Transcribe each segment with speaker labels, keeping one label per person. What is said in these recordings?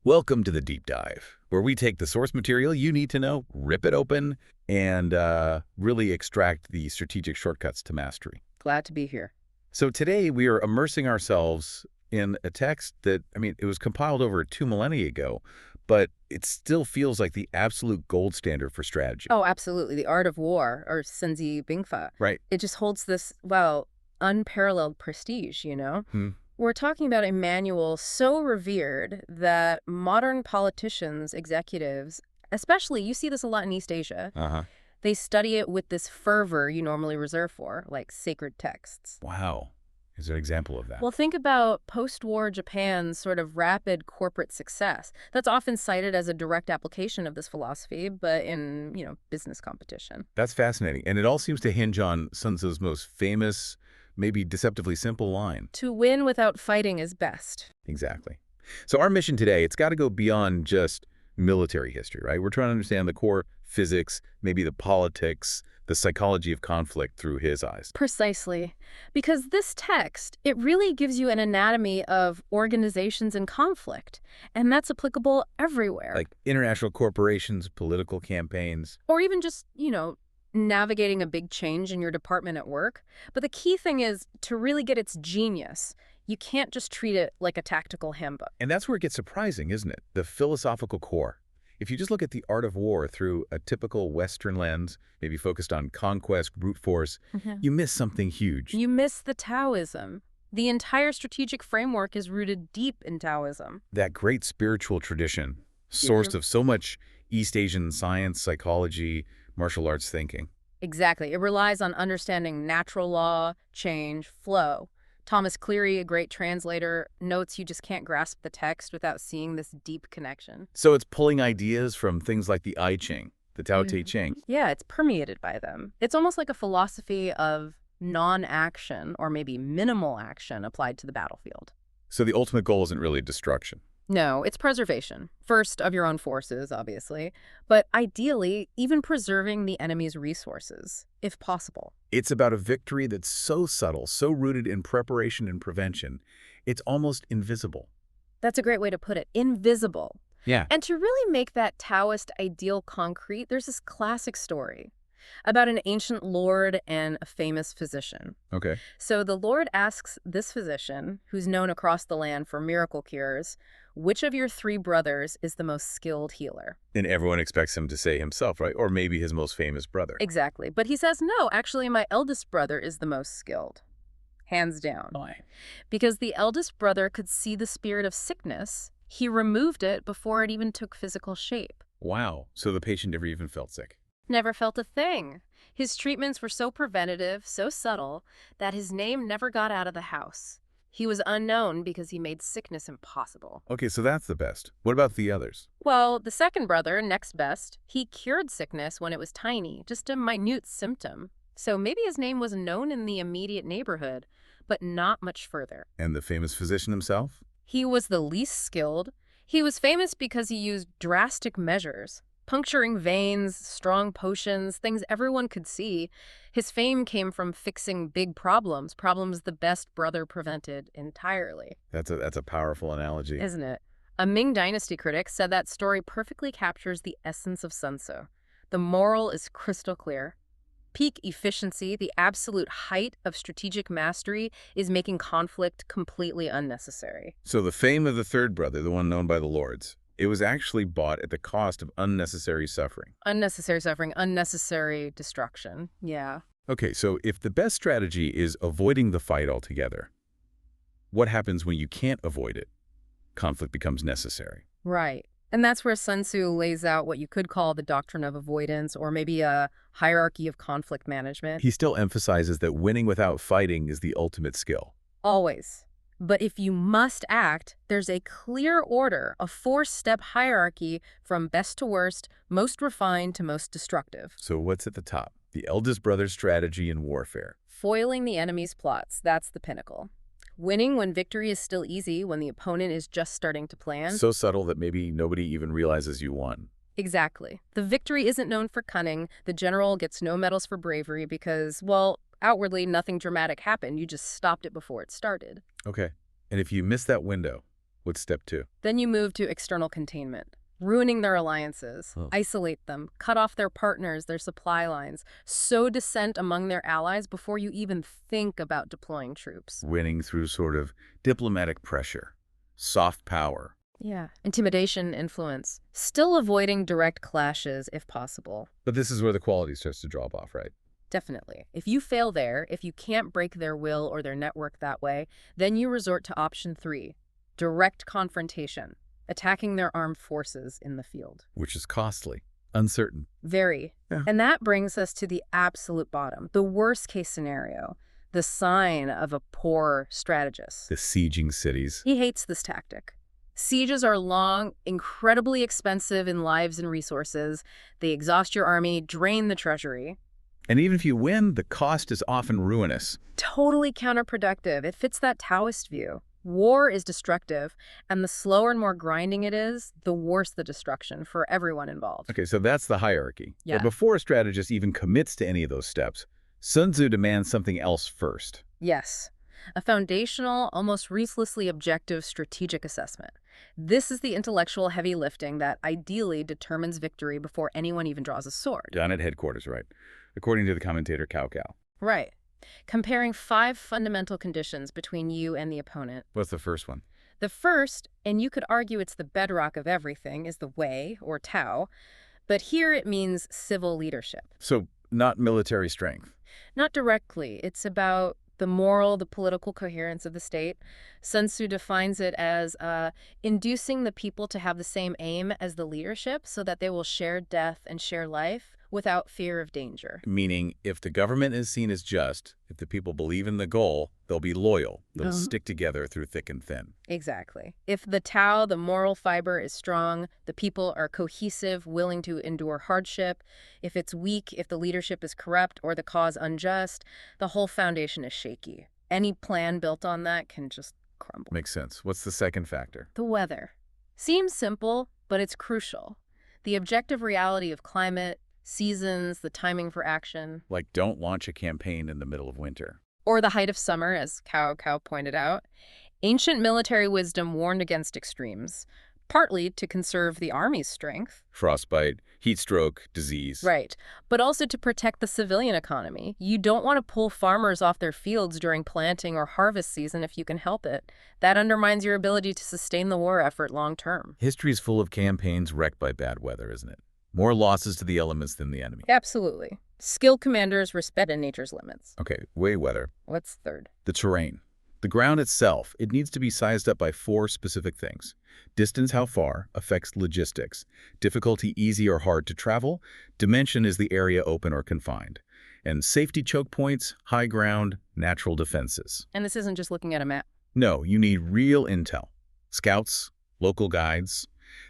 Speaker 1: Welcome to the Deep Dive, where we take the source material you need to know, rip it open, and really extract the strategic shortcuts to mastery.
Speaker 2: Glad to be here.
Speaker 1: So today we are immersing ourselves in a text that, it was compiled over 2 millennia ago, but it still feels like the absolute gold standard for strategy.
Speaker 2: Oh, absolutely. The Art of War, or Sun Tzu.
Speaker 1: Right.
Speaker 2: It just holds this, well, unparalleled prestige, We're talking about a manual so revered that modern politicians, executives, especially, you see this a lot in East Asia, they study it with this fervor you normally reserve for, like sacred texts.
Speaker 1: Wow. Is there an example of that?
Speaker 2: Well, think about post-war Japan's sort of rapid corporate success. That's often cited as a direct application of this philosophy, but in, business competition.
Speaker 1: That's fascinating. And it all seems to hinge on Sun Tzu's most famous, maybe deceptively simple line.
Speaker 2: To win without fighting is best.
Speaker 1: Exactly. So our mission today, it's got to go beyond just military history, right? We're trying to understand the core physics, maybe the politics, the psychology of conflict through his eyes.
Speaker 2: Precisely. Because this text, it really gives you an anatomy of organizations in conflict. And that's applicable everywhere.
Speaker 1: Like international corporations, political campaigns.
Speaker 2: Or even just, navigating a big change in your department at work. But the key thing is to really get its genius. You can't just treat it like a tactical handbook.
Speaker 1: And that's where it gets surprising, isn't it? The philosophical core. If you just look at the art of war through a typical Western lens, maybe focused on conquest, brute force, you miss something huge.
Speaker 2: You miss the Taoism. The entire strategic framework is rooted deep in Taoism.
Speaker 1: That great spiritual tradition, sourced of so much East Asian science, psychology, martial arts thinking.
Speaker 2: Exactly. It relies on understanding natural law, change, flow. Thomas Cleary, a great translator, notes you just can't grasp the text without seeing this deep connection.
Speaker 1: So it's pulling ideas from things like the I Ching, the Tao Te Ching.
Speaker 2: Yeah, it's permeated by them. It's almost like a philosophy of non-action or maybe minimal action applied to the battlefield.
Speaker 1: So the ultimate goal isn't really destruction.
Speaker 2: No, it's preservation. First, of your own forces, obviously, but ideally, even preserving the enemy's resources, if possible.
Speaker 1: It's about a victory that's so subtle, so rooted in preparation and prevention, it's almost invisible.
Speaker 2: That's a great way to put it. Invisible.
Speaker 1: Yeah.
Speaker 2: And to really make that Taoist ideal concrete, there's this classic story about an ancient lord and a famous physician.
Speaker 1: Okay.
Speaker 2: So the lord asks this physician, who's known across the land for miracle cures, which of your 3 brothers is the most skilled healer?
Speaker 1: And everyone expects him to say himself, right? Or maybe his most famous brother.
Speaker 2: Exactly. But he says, no, actually, my eldest brother is the most skilled. Hands down.
Speaker 1: Why?
Speaker 2: Because the eldest brother could see the spirit of sickness. He removed it before it even took physical shape.
Speaker 1: Wow. So the patient never even felt sick.
Speaker 2: Never felt a thing. His treatments were so preventative, so subtle, that his name never got out of the house. He was unknown because he made sickness impossible.
Speaker 1: Okay, so that's the best. What about the others?
Speaker 2: Well, the second brother, next best, he cured sickness when it was tiny, just a minute symptom. So maybe his name was known in the immediate neighborhood, but not much further.
Speaker 1: And the famous physician himself?
Speaker 2: He was the least skilled. He was famous because he used drastic measures. Puncturing veins, strong potions, things everyone could see. His fame came from fixing big problems the best brother prevented entirely.
Speaker 1: That's a powerful analogy.
Speaker 2: Isn't it? A Ming Dynasty critic said that story perfectly captures the essence of Sun Tzu. The moral is crystal clear. Peak efficiency, the absolute height of strategic mastery, is making conflict completely unnecessary.
Speaker 1: So the fame of the third brother, the one known by the lords, it was actually bought at the cost of unnecessary suffering.
Speaker 2: Unnecessary suffering, unnecessary destruction. Yeah.
Speaker 1: Okay, so if the best strategy is avoiding the fight altogether, what happens when you can't avoid it? Conflict becomes necessary.
Speaker 2: Right. And that's where Sun Tzu lays out what you could call the doctrine of avoidance, or maybe a hierarchy of conflict management.
Speaker 1: He still emphasizes that winning without fighting is the ultimate skill.
Speaker 2: Always. But if you must act, there's a clear order, a 4-step hierarchy from best to worst, most refined to most destructive.
Speaker 1: So what's at the top? The eldest brother's strategy in warfare.
Speaker 2: Foiling the enemy's plots, that's the pinnacle. Winning when victory is still easy, when the opponent is just starting to plan.
Speaker 1: So subtle that maybe nobody even realizes you won.
Speaker 2: Exactly. The victory isn't known for cunning. The general gets no medals for bravery because, well, outwardly, nothing dramatic happened. You just stopped it before it started.
Speaker 1: Okay. And if you miss that window, What's step 2?
Speaker 2: Then you move to external containment. Ruining their alliances,
Speaker 1: Oh.
Speaker 2: isolate them, cut off their partners, their supply lines, sow dissent among their allies before you even think about deploying troops.
Speaker 1: Winning through sort of diplomatic pressure, soft power.
Speaker 2: Yeah. Intimidation, influence. Still avoiding direct clashes if possible.
Speaker 1: But this is where the quality starts to drop off, right?
Speaker 2: Definitely. If you fail there, if you can't break their will or their network that way, then you resort to option 3, direct confrontation. Attacking their armed forces in the field.
Speaker 1: Which is costly, uncertain.
Speaker 2: Very.
Speaker 1: Yeah.
Speaker 2: And that brings us to the absolute bottom, the worst case scenario, the sign of a poor strategist.
Speaker 1: The sieging cities.
Speaker 2: He hates this tactic. Sieges are long, incredibly expensive in lives and resources. They exhaust your army, drain the treasury.
Speaker 1: And even if you win, the cost is often ruinous.
Speaker 2: Totally counterproductive. It fits that Taoist view. War is destructive, and the slower and more grinding it is, the worse the destruction for everyone involved.
Speaker 1: Okay, so that's the hierarchy.
Speaker 2: Yeah.
Speaker 1: But before a strategist even commits to any of those steps, Sun Tzu demands something else first.
Speaker 2: Yes. A foundational, almost ruthlessly objective strategic assessment. This is the intellectual heavy lifting that ideally determines victory before anyone even draws a sword.
Speaker 1: Done at headquarters, right? According to the commentator Cao Cao.
Speaker 2: Right. Comparing 5 fundamental conditions between you and the opponent.
Speaker 1: What's the first one?
Speaker 2: The first, and you could argue it's the bedrock of everything, is the Wei, or Tao. But here it means civil leadership.
Speaker 1: So, not military strength.
Speaker 2: Not directly. It's about the moral, the political coherence of the state. Sun Tzu defines it as inducing the people to have the same aim as the leadership so that they will share death and share life without fear of danger.
Speaker 1: Meaning, if the government is seen as just, if the people believe in the goal, they'll be loyal. They'll stick together through thick and thin.
Speaker 2: Exactly. If the Tao, the moral fiber, is strong, the people are cohesive, willing to endure hardship. If it's weak, if the leadership is corrupt or the cause unjust, the whole foundation is shaky. Any plan built on that can just crumble.
Speaker 1: Makes sense. What's the second factor?
Speaker 2: The weather. Seems simple, but it's crucial. The objective reality of climate, seasons, the timing for action.
Speaker 1: Like, don't launch a campaign in the middle of winter.
Speaker 2: Or the height of summer, as Cao Cao pointed out. Ancient military wisdom warned against extremes, partly to conserve the army's strength.
Speaker 1: Frostbite, heat stroke, disease.
Speaker 2: Right, but also to protect the civilian economy. You don't want to pull farmers off their fields during planting or harvest season if you can help it. That undermines your ability to sustain the war effort long term.
Speaker 1: History's full of campaigns wrecked by bad weather, isn't it? More losses to the elements than the enemy.
Speaker 2: Absolutely. Skilled commanders respect nature's limits.
Speaker 1: Okay, weather.
Speaker 2: What's third?
Speaker 1: The terrain. The ground itself, it needs to be sized up by 4 specific things. Distance, how far, affects logistics. Difficulty, easy or hard to travel. Dimension is the area open or confined. And safety choke points, high ground, natural defenses.
Speaker 2: And this isn't just looking at a map.
Speaker 1: No, you need real intel. Scouts, local guides.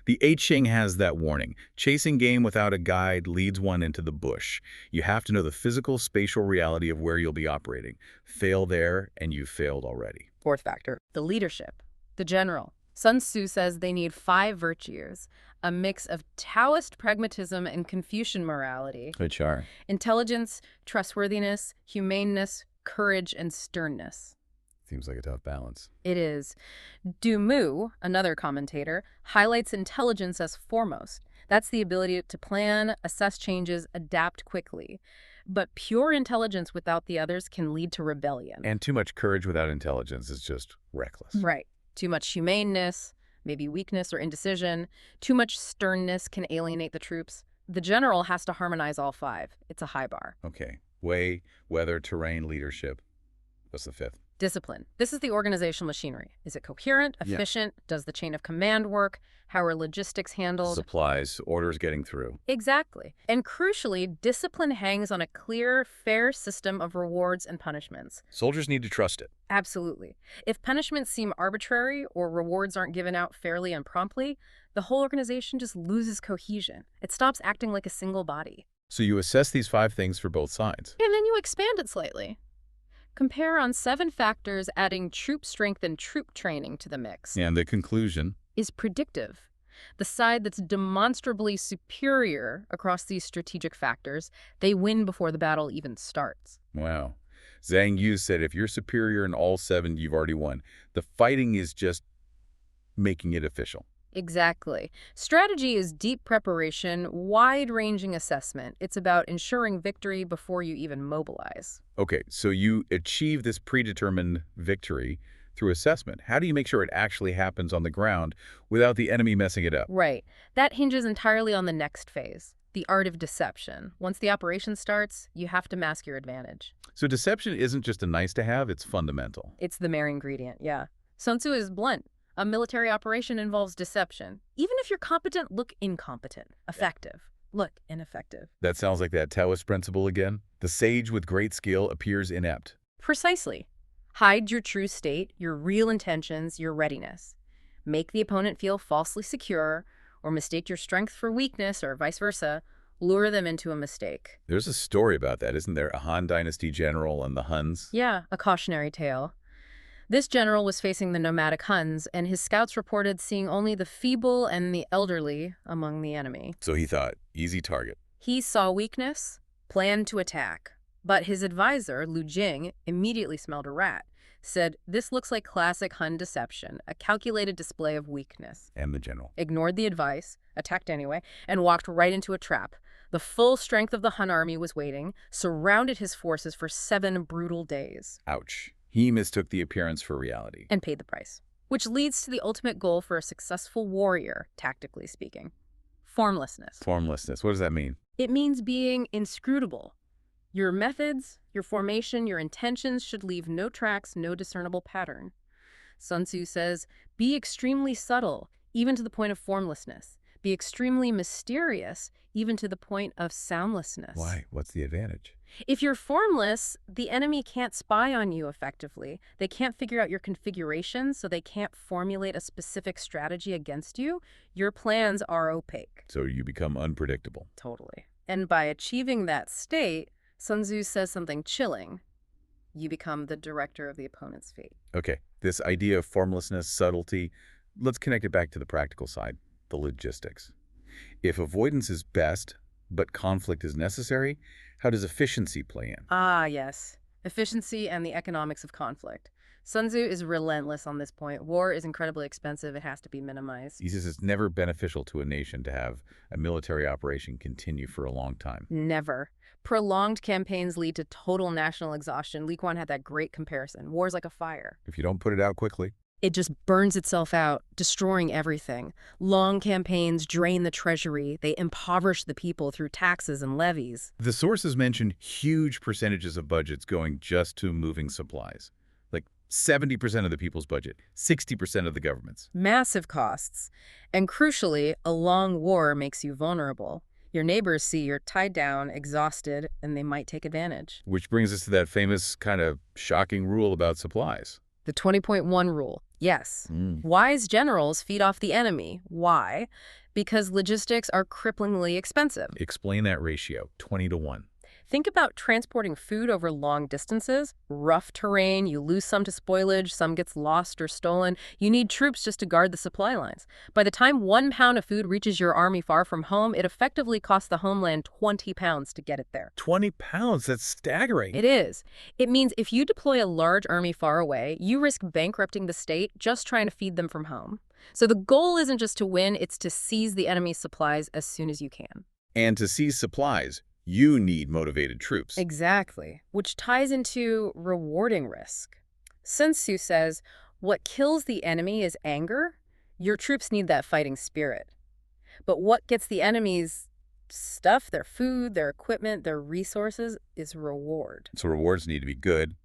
Speaker 1: The I Ching has that warning. Chasing game without a guide leads one into the bush. You have to know the physical, spatial reality of where you'll be operating. Fail there, and you've failed already.
Speaker 2: Fourth factor, the leadership, the general. Sun Tzu says they need 5 virtues, a mix of Taoist pragmatism and Confucian morality.
Speaker 1: Which are?
Speaker 2: Intelligence, trustworthiness, humaneness, courage, and sternness.
Speaker 1: Seems like a tough balance.
Speaker 2: It is. Du Mu, another commentator, highlights intelligence as foremost. That's the ability to plan, assess changes, adapt quickly. But pure intelligence without the others can lead to rebellion.
Speaker 1: And too much courage without intelligence is just reckless.
Speaker 2: Right. Too much humaneness, maybe weakness or indecision. Too much sternness can alienate the troops. The general has to harmonize all 5. It's a high bar.
Speaker 1: Okay. Way, weather, terrain, leadership. What's the 5th?
Speaker 2: Discipline. This is the organizational machinery. Is it coherent, efficient? Yeah. Does the chain of command work? How are logistics handled?
Speaker 1: Supplies, orders getting through.
Speaker 2: Exactly. And crucially, discipline hangs on a clear, fair system of rewards and punishments.
Speaker 1: Soldiers need to trust it.
Speaker 2: Absolutely. If punishments seem arbitrary or rewards aren't given out fairly and promptly, the whole organization just loses cohesion. It stops acting like a single body.
Speaker 1: So you assess these 5 things for both sides.
Speaker 2: And then you expand it slightly. Compare on 7 factors, adding troop strength and troop training to the mix.
Speaker 1: And the conclusion
Speaker 2: is predictive. The side that's demonstrably superior across these strategic factors, they win before the battle even starts.
Speaker 1: Wow. Zhang Yu said if you're superior in all 7, you've already won. The fighting is just making it official.
Speaker 2: Exactly. Strategy is deep preparation, wide-ranging assessment. It's about ensuring victory before you even mobilize.
Speaker 1: Okay, so you achieve this predetermined victory through assessment. How do you make sure it actually happens on the ground without the enemy messing it up?
Speaker 2: Right. That hinges entirely on the next phase, the art of deception. Once the operation starts, you have to mask your advantage.
Speaker 1: So deception isn't just a nice to have, it's fundamental.
Speaker 2: It's the main ingredient, yeah. Sun Tzu is blunt. A military operation involves deception. Even if you're competent, look incompetent. Effective, look ineffective.
Speaker 1: That sounds like that Taoist principle again. The sage with great skill appears inept.
Speaker 2: Precisely. Hide your true state, your real intentions, your readiness. Make the opponent feel falsely secure, or mistake your strength for weakness, or vice versa. Lure them into a mistake.
Speaker 1: There's a story about that, isn't there? A Han Dynasty general and the Huns.
Speaker 2: Yeah, a cautionary tale. This general was facing the nomadic Huns, and his scouts reported seeing only the feeble and the elderly among the enemy.
Speaker 1: So he thought, easy target.
Speaker 2: He saw weakness, planned to attack. But his advisor, Lu Jing, immediately smelled a rat, said, "This looks like classic Hun deception, a calculated display of weakness."
Speaker 1: And the general.
Speaker 2: Ignored the advice, attacked anyway, and walked right into a trap. The full strength of the Hun army was waiting, surrounded his forces for 7 brutal days.
Speaker 1: Ouch. He mistook the appearance for reality.
Speaker 2: And paid the price. Which leads to the ultimate goal for a successful warrior, tactically speaking. Formlessness.
Speaker 1: Formlessness. What does that mean?
Speaker 2: It means being inscrutable. Your methods, your formation, your intentions should leave no tracks, no discernible pattern. Sun Tzu says, be extremely subtle, even to the point of formlessness. Be extremely mysterious, even to the point of soundlessness.
Speaker 1: Why? What's the advantage?
Speaker 2: If you're formless, the enemy can't spy on you effectively. They can't figure out your configuration, so they can't formulate a specific strategy against you. Your plans are opaque.
Speaker 1: So you become unpredictable.
Speaker 2: Totally. And by achieving that state, Sun Tzu says something chilling. You become the director of the opponent's fate.
Speaker 1: Okay, this idea of formlessness, subtlety, let's connect it back to the practical side, the logistics. If avoidance is best, but conflict is necessary, how does efficiency play in?
Speaker 2: Ah, yes. Efficiency and the economics of conflict. Sun Tzu is relentless on this point. War is incredibly expensive. It has to be minimized.
Speaker 1: He says it's never beneficial to a nation to have a military operation continue for a long time.
Speaker 2: Never. Prolonged campaigns lead to total national exhaustion. Li Kuan had that great comparison. War is like a fire.
Speaker 1: If you don't put it out quickly.
Speaker 2: It just burns itself out, destroying everything. Long campaigns drain the treasury. They impoverish the people through taxes and levies.
Speaker 1: The sources mention huge percentages of budgets going just to moving supplies. Like 70% of the people's budget, 60% of the government's.
Speaker 2: Massive costs. And crucially, a long war makes you vulnerable. Your neighbors see you're tied down, exhausted, and they might take advantage.
Speaker 1: Which brings us to that famous kind of shocking rule about supplies.
Speaker 2: The 20.1 rule. Yes. Wise generals feed off the enemy. Why? Because logistics are cripplingly expensive.
Speaker 1: Explain that ratio, 20-1.
Speaker 2: Think about transporting food over long distances. Rough terrain, you lose some to spoilage, some gets lost or stolen. You need troops just to guard the supply lines. By the time 1 pound of food reaches your army far from home, it effectively costs the homeland 20 pounds to get it there.
Speaker 1: 20 pounds? That's staggering.
Speaker 2: It is. It means if you deploy a large army far away, you risk bankrupting the state just trying to feed them from home. So the goal isn't just to win, it's to seize the enemy's supplies as soon as you can.
Speaker 1: And to seize supplies, you need motivated troops.
Speaker 2: Exactly, which ties into rewarding risk. Sun Tzu says, what kills the enemy is anger. Your troops need that fighting spirit. But what gets the enemy's stuff, their food, their equipment, their resources, is reward.
Speaker 1: So rewards need to be good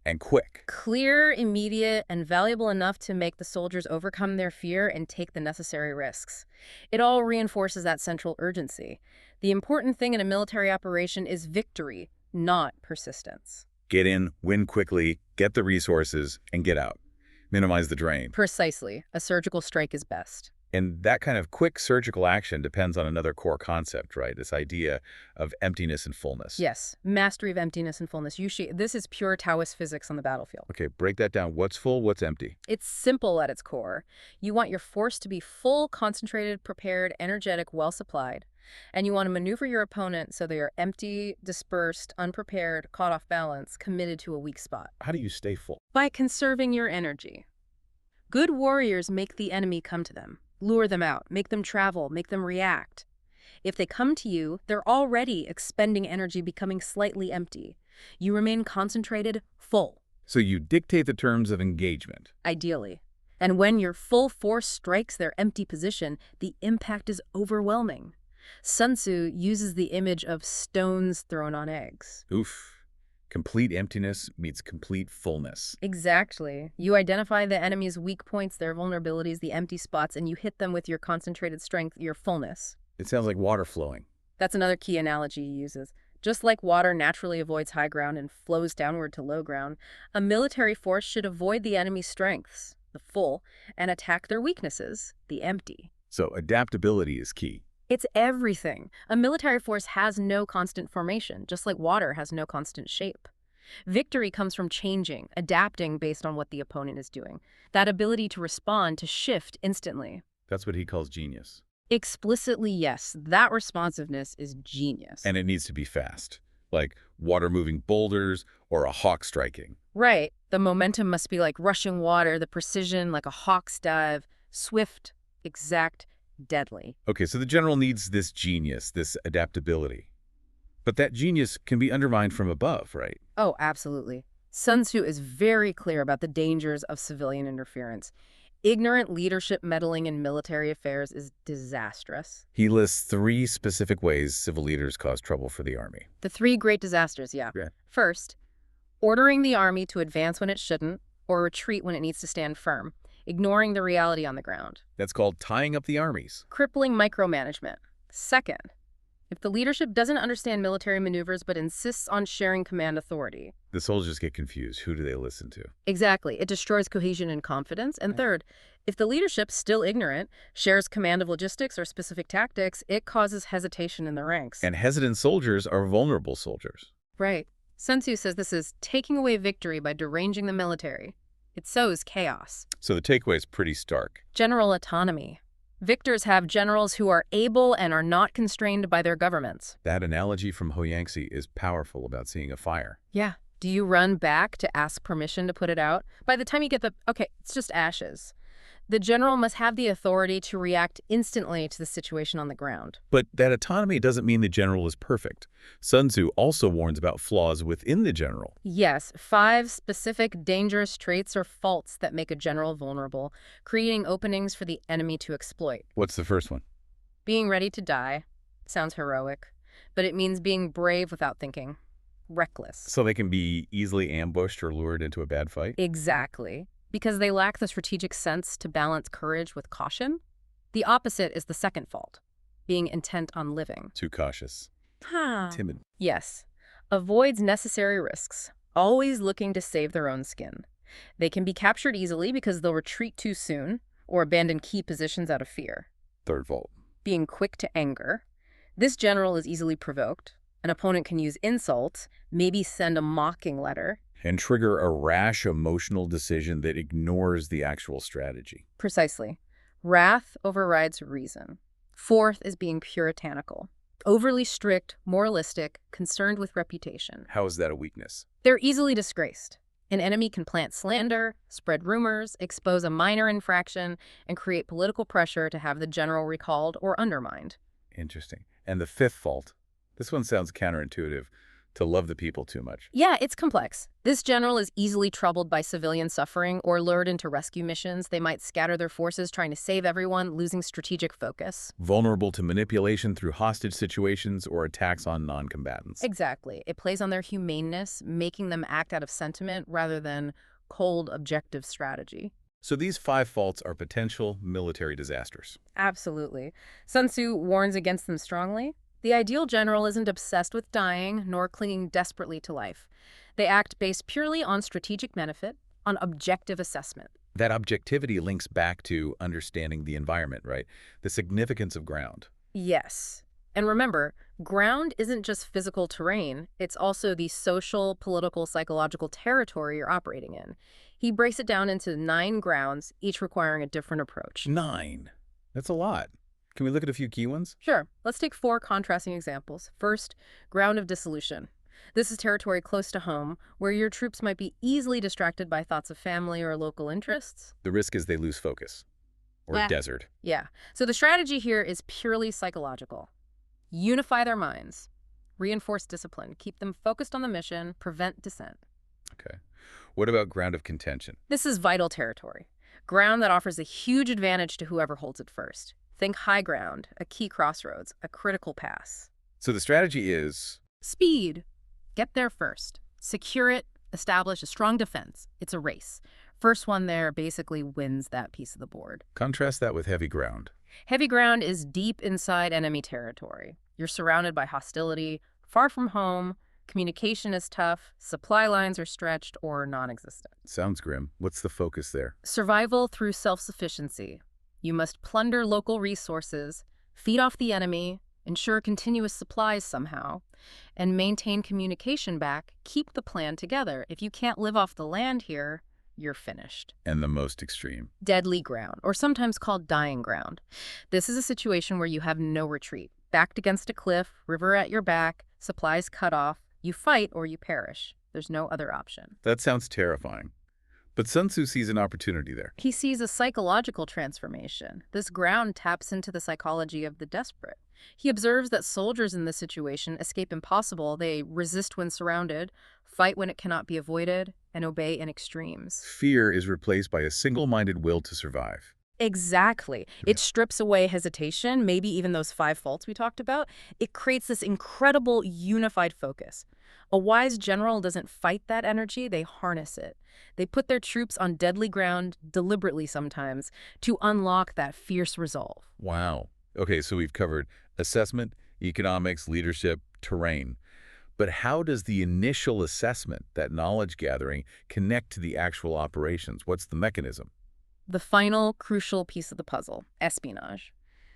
Speaker 1: and quick.
Speaker 2: Clear, immediate, and valuable enough to make the soldiers overcome their fear and take the necessary risks. It all reinforces that central urgency. The important thing in a military operation is victory, not persistence.
Speaker 1: Get in, win quickly, get the resources, and get out. Minimize the drain.
Speaker 2: Precisely. A surgical strike is best.
Speaker 1: And that kind of quick surgical action depends on another core concept, right? This idea of emptiness and fullness.
Speaker 2: Yes, mastery of emptiness and fullness. This is pure Taoist physics on the battlefield.
Speaker 1: Okay, break that down. What's full, what's empty?
Speaker 2: It's simple at its core. You want your force to be full, concentrated, prepared, energetic, well-supplied. And you want to maneuver your opponent so they are empty, dispersed, unprepared, caught off balance, committed to a weak spot.
Speaker 1: How do you stay full?
Speaker 2: By conserving your energy. Good warriors make the enemy come to them, lure them out, make them travel, make them react. If they come to you, they're already expending energy, becoming slightly empty. You remain concentrated, full.
Speaker 1: So you dictate the terms of engagement.
Speaker 2: Ideally. And when your full force strikes their empty position, the impact is overwhelming. Sun Tzu uses the image of stones thrown on eggs.
Speaker 1: Oof. Complete emptiness meets complete fullness.
Speaker 2: Exactly. You identify the enemy's weak points, their vulnerabilities, the empty spots, and you hit them with your concentrated strength, your fullness.
Speaker 1: It sounds like water flowing.
Speaker 2: That's another key analogy he uses. Just like water naturally avoids high ground and flows downward to low ground, a military force should avoid the enemy's strengths, the full, and attack their weaknesses, the empty.
Speaker 1: So adaptability is key.
Speaker 2: It's everything. A military force has no constant formation, just like water has no constant shape. Victory comes from changing, adapting based on what the opponent is doing. That ability to respond, to shift instantly.
Speaker 1: That's what he calls genius.
Speaker 2: Explicitly, yes. That responsiveness is genius.
Speaker 1: And it needs to be fast, like water moving boulders or a hawk striking.
Speaker 2: Right. The momentum must be like rushing water, the precision like a hawk's dive, swift, exact, deadly.
Speaker 1: Okay, so the general needs this genius, this adaptability. But that genius can be undermined from above, right?
Speaker 2: Oh, absolutely. Sun Tzu is very clear about the dangers of civilian interference. Ignorant leadership meddling in military affairs is disastrous.
Speaker 1: He lists 3 specific ways civil leaders cause trouble for the army.
Speaker 2: The 3 great disasters, yeah. First, ordering the army to advance when it shouldn't or retreat when it needs to stand firm, ignoring the reality on the ground.
Speaker 1: That's called tying up the armies.
Speaker 2: Crippling micromanagement. Second, if the leadership doesn't understand military maneuvers but insists on sharing command authority.
Speaker 1: The soldiers get confused. Who do they listen to?
Speaker 2: Exactly. It destroys cohesion and confidence. And third, if the leadership, still ignorant, shares command of logistics or specific tactics, it causes hesitation in the ranks.
Speaker 1: And hesitant soldiers are vulnerable soldiers.
Speaker 2: Right. Sun Tzu says this is taking away victory by deranging the military. It sows chaos.
Speaker 1: So the takeaway is pretty stark.
Speaker 2: General autonomy. Victors have generals who are able and are not constrained by their governments.
Speaker 1: That analogy from Hoyangsi is powerful about seeing a fire.
Speaker 2: Yeah. Do you run back to ask permission to put it out? By the time you get okay, it's just ashes. The general must have the authority to react instantly to the situation on the ground.
Speaker 1: But that autonomy doesn't mean the general is perfect. Sun Tzu also warns about flaws within the general.
Speaker 2: Yes, 5 specific dangerous traits or faults that make a general vulnerable, creating openings for the enemy to exploit.
Speaker 1: What's the first one?
Speaker 2: Being ready to die. Sounds heroic, but it means being brave without thinking. Reckless.
Speaker 1: So they can be easily ambushed or lured into a bad fight?
Speaker 2: Exactly. Because they lack the strategic sense to balance courage with caution. The opposite is the second fault, being intent on living.
Speaker 1: Too cautious. Timid.
Speaker 2: Yes. Avoids necessary risks, always looking to save their own skin. They can be captured easily because they'll retreat too soon or abandon key positions out of fear.
Speaker 1: Third fault.
Speaker 2: Being quick to anger. This general is easily provoked. An opponent can use insults, maybe send a mocking letter.
Speaker 1: And trigger a rash emotional decision that ignores the actual strategy.
Speaker 2: Precisely. Wrath overrides reason. Fourth is being puritanical. Overly strict, moralistic, concerned with reputation.
Speaker 1: How is that a weakness?
Speaker 2: They're easily disgraced. An enemy can plant slander, spread rumors, expose a minor infraction, and create political pressure to have the general recalled or undermined.
Speaker 1: Interesting. And the 5th fault. This one sounds counterintuitive. To love the people too much.
Speaker 2: Yeah, it's complex. This general is easily troubled by civilian suffering or lured into rescue missions. They might scatter their forces trying to save everyone, losing strategic focus.
Speaker 1: Vulnerable to manipulation through hostage situations or attacks on non-combatants.
Speaker 2: Exactly. It plays on their humaneness, making them act out of sentiment rather than cold, objective strategy.
Speaker 1: So these 5 faults are potential military disasters.
Speaker 2: Absolutely. Sun Tzu warns against them strongly. The ideal general isn't obsessed with dying, nor clinging desperately to life. They act based purely on strategic benefit, on objective assessment.
Speaker 1: That objectivity links back to understanding the environment, right? The significance of ground.
Speaker 2: Yes. And remember, ground isn't just physical terrain, it's also the social, political, psychological territory you're operating in. He breaks it down into 9 grounds, each requiring a different approach.
Speaker 1: 9. That's a lot. Can we look at a few key ones?
Speaker 2: Sure. Let's take 4 contrasting examples. First, ground of dissolution. This is territory close to home, where your troops might be easily distracted by thoughts of family or local interests.
Speaker 1: The risk is they lose focus. Or
Speaker 2: Yeah.
Speaker 1: desert.
Speaker 2: Yeah. So the strategy here is purely psychological. Unify their minds. Reinforce discipline. Keep them focused on the mission. Prevent dissent.
Speaker 1: Okay. What about ground of contention?
Speaker 2: This is vital territory. Ground that offers a huge advantage to whoever holds it first. Think high ground, a key crossroads, a critical pass.
Speaker 1: So the strategy is...
Speaker 2: Speed. Get there first. Secure it. Establish a strong defense. It's a race. First one there basically wins that piece of the board.
Speaker 1: Contrast that with heavy ground.
Speaker 2: Heavy ground is deep inside enemy territory. You're surrounded by hostility, far from home, communication is tough, supply lines are stretched or non-existent.
Speaker 1: Sounds grim. What's the focus there?
Speaker 2: Survival through self-sufficiency. You must plunder local resources, feed off the enemy, ensure continuous supplies somehow, and maintain communication back, keep the plan together. If you can't live off the land here, you're finished.
Speaker 1: And the most extreme.
Speaker 2: Deadly ground, or sometimes called dying ground. This is a situation where you have no retreat. Backed against a cliff, river at your back, supplies cut off. You fight or you perish. There's no other option.
Speaker 1: That sounds terrifying. But Sun Tzu sees an opportunity there.
Speaker 2: He sees a psychological transformation. This ground taps into the psychology of the desperate. He observes that soldiers in this situation escape impossible. They resist when surrounded, fight when it cannot be avoided, and obey in extremes.
Speaker 1: Fear is replaced by a single-minded will to survive.
Speaker 2: Exactly. It strips away hesitation, maybe even those 5 faults we talked about. It creates this incredible unified focus. A wise general doesn't fight that energy, they harness it. They put their troops on deadly ground, deliberately sometimes, to unlock that fierce resolve.
Speaker 1: Wow. Okay, so we've covered assessment, economics, leadership, terrain. But how does the initial assessment, that knowledge gathering, connect to the actual operations? What's the mechanism?
Speaker 2: The final crucial piece of the puzzle, espionage.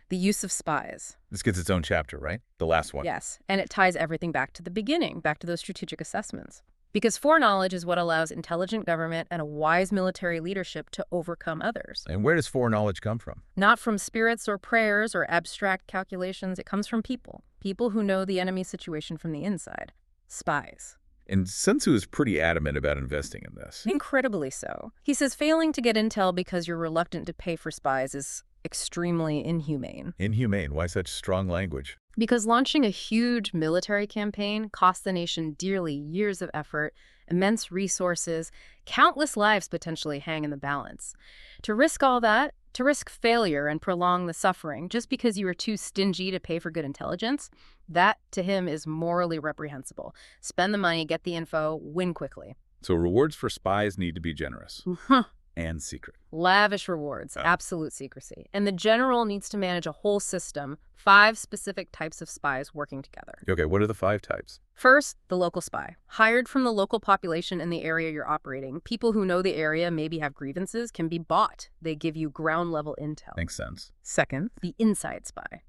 Speaker 2: The use of spies.
Speaker 1: This gets its own chapter, right? The last one.
Speaker 2: Yes, and it ties everything back to the beginning, back to those strategic assessments. Because foreknowledge is what allows intelligent government and a wise military leadership to overcome others.
Speaker 1: And where does foreknowledge come from?
Speaker 2: Not from spirits or prayers or abstract calculations. It comes from people. People who know the enemy situation from the inside. Spies.
Speaker 1: And Sun Tzu is pretty adamant about investing in this.
Speaker 2: Incredibly so. He says failing to get intel because you're reluctant to pay for spies is extremely inhumane.
Speaker 1: Inhumane? Why such strong language?
Speaker 2: Because launching a huge military campaign costs the nation dearly, years of effort, immense resources, countless lives potentially hang in the balance. To risk all that, to risk failure and prolong the suffering just because you are too stingy to pay for good intelligence, that to him is morally reprehensible. Spend the money, get the info, win quickly.
Speaker 1: So rewards for spies need to be generous. And secret.
Speaker 2: Lavish rewards, absolute secrecy. And the general needs to manage a whole system, 5 specific types of spies working together.
Speaker 1: Okay, what are the 5 types?
Speaker 2: First, the local spy. Hired from the local population in the area you're operating. People who know the area, maybe have grievances, can be bought. They give you ground-level intel.
Speaker 1: Makes sense.
Speaker 2: Second, the inside spy.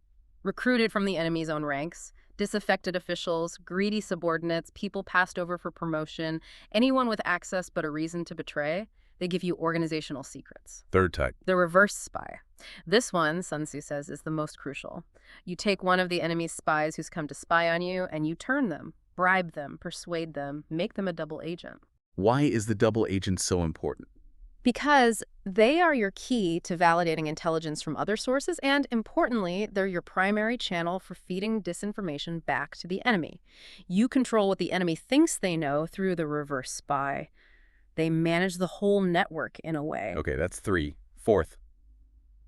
Speaker 2: Recruited from the enemy's own ranks. Disaffected officials, greedy subordinates, people passed over for promotion, anyone with access but a reason to betray. They give you organizational secrets.
Speaker 1: Third type.
Speaker 2: The reverse spy. This one, Sun Tzu says, is the most crucial. You take one of the enemy's spies who's come to spy on you, and you turn them, bribe them, persuade them, make them a double agent.
Speaker 1: Why is the double agent so important?
Speaker 2: Because they are your key to validating intelligence from other sources, and importantly, they're your primary channel for feeding disinformation back to the enemy. You control what the enemy thinks they know through the reverse spy. They manage the whole network in a way.
Speaker 1: Okay, that's 3. Fourth.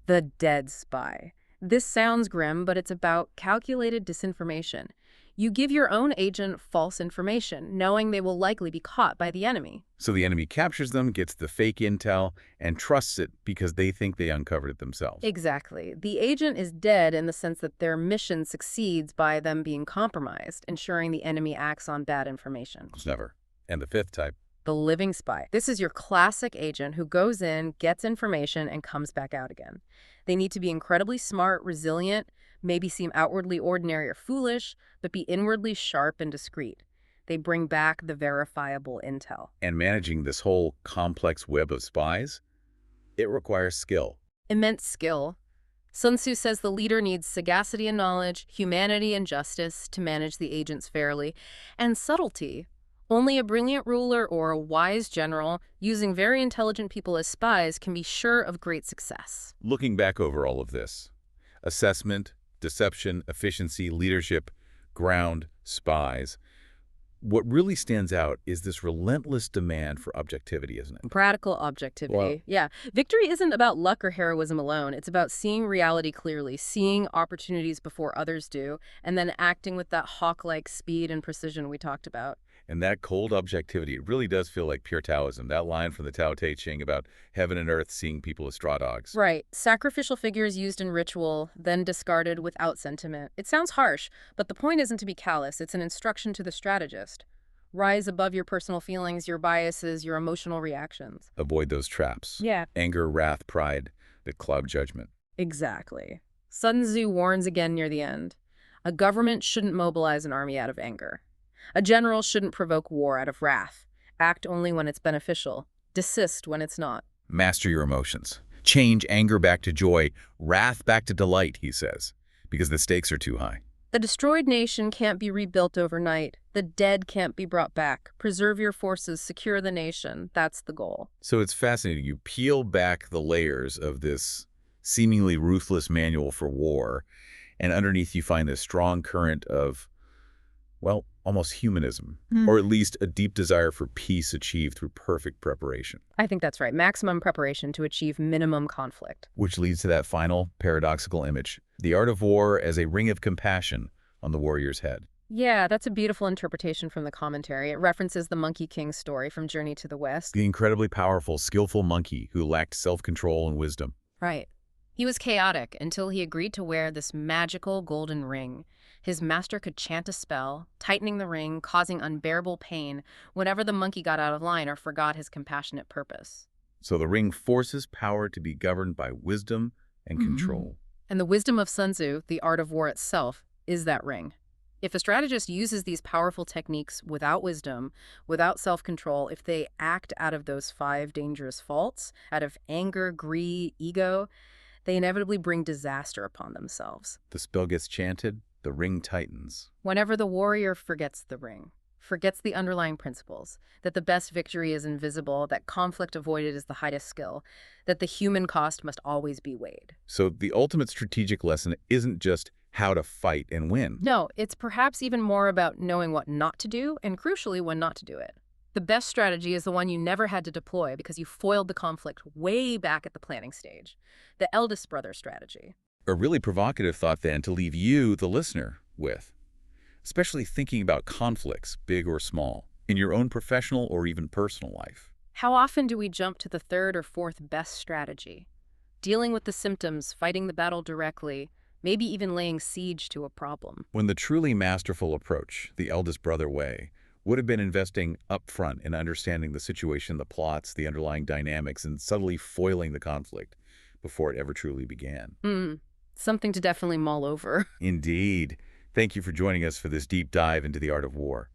Speaker 2: The dead spy. This sounds grim, but it's about calculated disinformation. You give your own agent false information, knowing they will likely be caught by the enemy.
Speaker 1: So the enemy captures them, gets the fake intel, and trusts it because they think they uncovered it themselves.
Speaker 2: Exactly. The agent is dead in the sense that their mission succeeds by them being compromised, ensuring the enemy acts on bad information.
Speaker 1: Never. And the 5th type.
Speaker 2: The living spy. This is your classic agent who goes in, gets information, and comes back out again. They need to be incredibly smart, resilient, maybe seem outwardly ordinary or foolish, but be inwardly sharp and discreet. They bring back the verifiable intel.
Speaker 1: And managing this whole complex web of spies, it requires skill.
Speaker 2: Immense skill. Sun Tzu says the leader needs sagacity and knowledge, humanity and justice to manage the agents fairly, and subtlety. Only a brilliant ruler or a wise general, using very intelligent people as spies, can be sure of great success.
Speaker 1: Looking back over all of this, assessment, deception, efficiency, leadership, ground, spies, what really stands out is this relentless demand for objectivity, isn't it?
Speaker 2: Practical objectivity.
Speaker 1: Wow.
Speaker 2: Yeah. Victory isn't about luck or heroism alone. It's about seeing reality clearly, seeing opportunities before others do, and then acting with that hawk-like speed and precision we talked about.
Speaker 1: And that cold objectivity, it really does feel like pure Taoism. That line from the Tao Te Ching about heaven and earth seeing people as straw dogs.
Speaker 2: Right. Sacrificial figures used in ritual, then discarded without sentiment. It sounds harsh, but the point isn't to be callous. It's an instruction to the strategist. Rise above your personal feelings, your biases, your emotional reactions.
Speaker 1: Avoid those traps.
Speaker 2: Yeah.
Speaker 1: Anger, wrath, pride that cloud judgment.
Speaker 2: Exactly. Sun Tzu warns again near the end. A government shouldn't mobilize an army out of anger. A general shouldn't provoke war out of wrath. Act only when it's beneficial. Desist when it's not.
Speaker 1: Master your emotions. Change anger back to joy, wrath back to delight, he says, because the stakes are too high.
Speaker 2: The destroyed nation can't be rebuilt overnight. The dead can't be brought back. Preserve your forces, secure the nation. That's the goal.
Speaker 1: So it's fascinating. You peel back the layers of this seemingly ruthless manual for war, and underneath you find this strong current of, well, almost humanism, or at least a deep desire for peace achieved through perfect preparation.
Speaker 2: I think that's right. Maximum preparation to achieve minimum conflict.
Speaker 1: Which leads to that final paradoxical image, the art of war as a ring of compassion on the warrior's head.
Speaker 2: Yeah, that's a beautiful interpretation from the commentary. It references the Monkey King story from Journey to the West.
Speaker 1: The incredibly powerful, skillful monkey who lacked self-control and wisdom.
Speaker 2: Right. He was chaotic until he agreed to wear this magical golden ring. His master could chant a spell, tightening the ring, causing unbearable pain whenever the monkey got out of line or forgot his compassionate purpose.
Speaker 1: So the ring forces power to be governed by wisdom and control.
Speaker 2: And the wisdom of Sun Tzu, the art of war itself, is that ring. If a strategist uses these powerful techniques without wisdom, without self-control, if they act out of those 5 dangerous faults, out of anger, greed, ego, they inevitably bring disaster upon themselves.
Speaker 1: The spell gets chanted, the ring tightens.
Speaker 2: Whenever the warrior forgets the ring, forgets the underlying principles, that the best victory is invisible, that conflict avoided is the highest skill, that the human cost must always be weighed.
Speaker 1: So the ultimate strategic lesson isn't just how to fight and win.
Speaker 2: No, it's perhaps even more about knowing what not to do and, crucially, when not to do it. The best strategy is the one you never had to deploy because you foiled the conflict way back at the planning stage. The eldest brother strategy.
Speaker 1: A really provocative thought then to leave you, the listener, with. Especially thinking about conflicts, big or small, in your own professional or even personal life.
Speaker 2: How often do we jump to the 3rd or 4th best strategy? Dealing with the symptoms, fighting the battle directly, maybe even laying siege to a problem.
Speaker 1: When the truly masterful approach, the eldest brother way, would have been investing upfront in understanding the situation, the plots, the underlying dynamics, and subtly foiling the conflict before it ever truly began.
Speaker 2: Something to definitely mull over.
Speaker 1: Indeed. Thank you for joining us for this deep dive into the art of war.